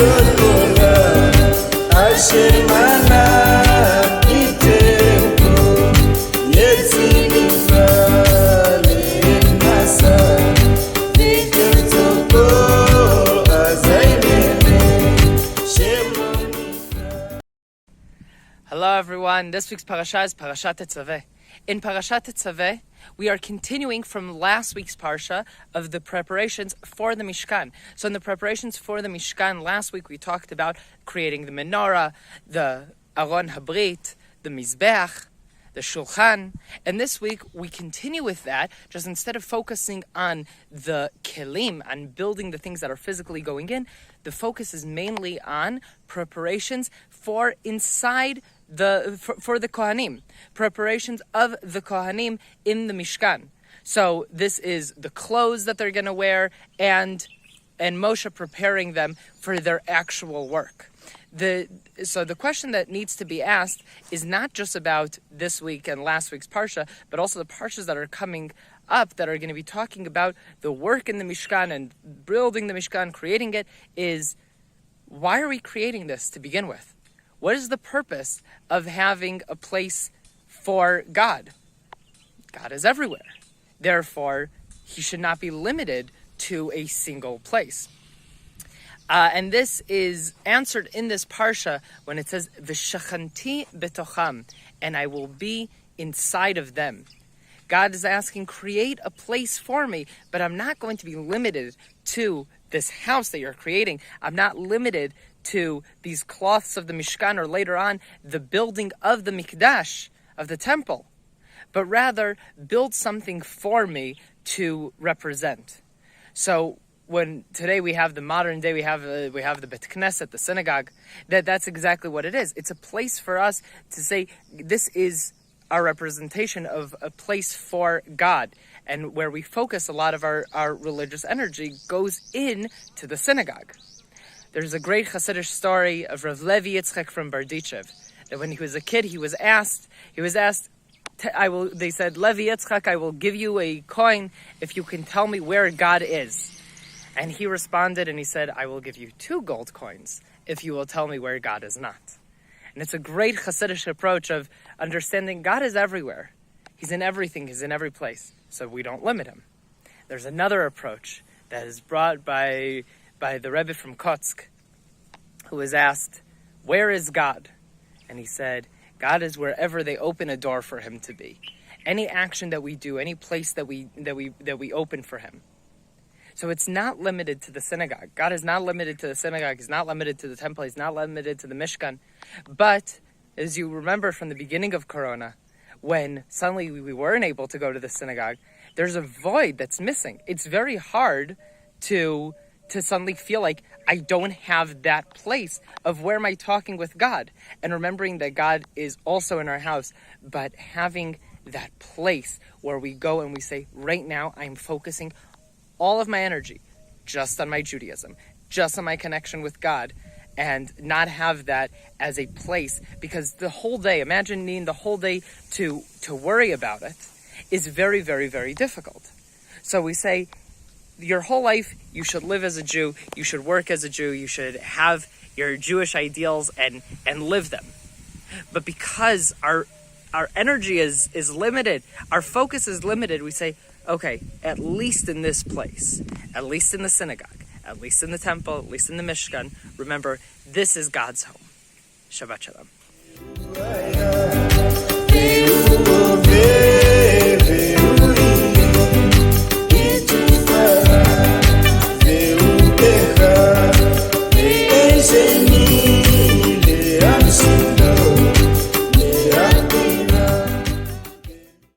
Hello everyone, this week's parasha is Parashat Tetzavah. In Parashat Tetzavah, we are continuing from last week's parsha of the preparations for the Mishkan. So in the preparations for the Mishkan, last week we talked about creating the menorah, the Aron Habrit, the Mizbeach, the Shulchan, and this week we continue with that, just instead of focusing on the kelim, on building the things that are physically going in, the focus is mainly on preparations for inside for the Kohanim, preparations of the Kohanim in the Mishkan. So this is the clothes that they're going to wear and Moshe preparing them for their actual work. So the question that needs to be asked is not just about this week and last week's parsha, but also the parshas that are coming up that are going to be talking about the work in the Mishkan and building the Mishkan, creating it, is why are we creating this to begin with? What is the purpose of having a place for God? God is everywhere. Therefore, he should not be limited to a single place. And this is answered in this parsha when it says, V'shachanti betocham, and I will be inside of them. God is asking, create a place for me, but I'm not going to be limited to this house that you're creating. I'm not limited to these cloths of the Mishkan, or later on, the building of the Mikdash, of the temple, but rather build something for me to represent. So when today we have the modern day, we have the Bet Knesset, the synagogue, that's exactly what it is. It's a place for us to say, this is our representation of a place for God, and where we focus a lot of our religious energy goes in to the synagogue. There's a great Hasidic story of Rav Levi Yitzchak from Berdichev, that when he was a kid, he was asked, they said, Levi Yitzchak, I will give you a coin if you can tell me where God is. And he responded and he said, I will give you 2 gold coins if you will tell me where God is not. And it's a great Hasidic approach of understanding God is everywhere. He's in everything, he's in every place, so we don't limit him. There's another approach that is brought by the Rebbe from Kotsk, who was asked, where is God? And he said, God is wherever they open a door for him to be. Any action that we do, any place that we open for him. So it's not limited to the synagogue. God is not limited to the synagogue. He's not limited to the temple. He's not limited to the Mishkan. But as you remember from the beginning of Corona, when suddenly we weren't able to go to the synagogue, there's a void that's missing. It's very hard to suddenly feel like I don't have that place of where am I talking with God, and remembering that God is also in our house, but having that place where we go and we say, right now I'm focusing all of my energy just on my Judaism, just on my connection with God, and not have that as a place, because the whole day, imagine needing the whole day to worry about it, is very, very, very difficult. So we say, your whole life, you should live as a Jew, you should work as a Jew, you should have your Jewish ideals and live them. But because our energy is limited, our focus is limited, we say, okay, at least in this place, at least in the synagogue, at least in the temple, at least in the Mishkan, remember, this is God's home. Shabbat Shalom.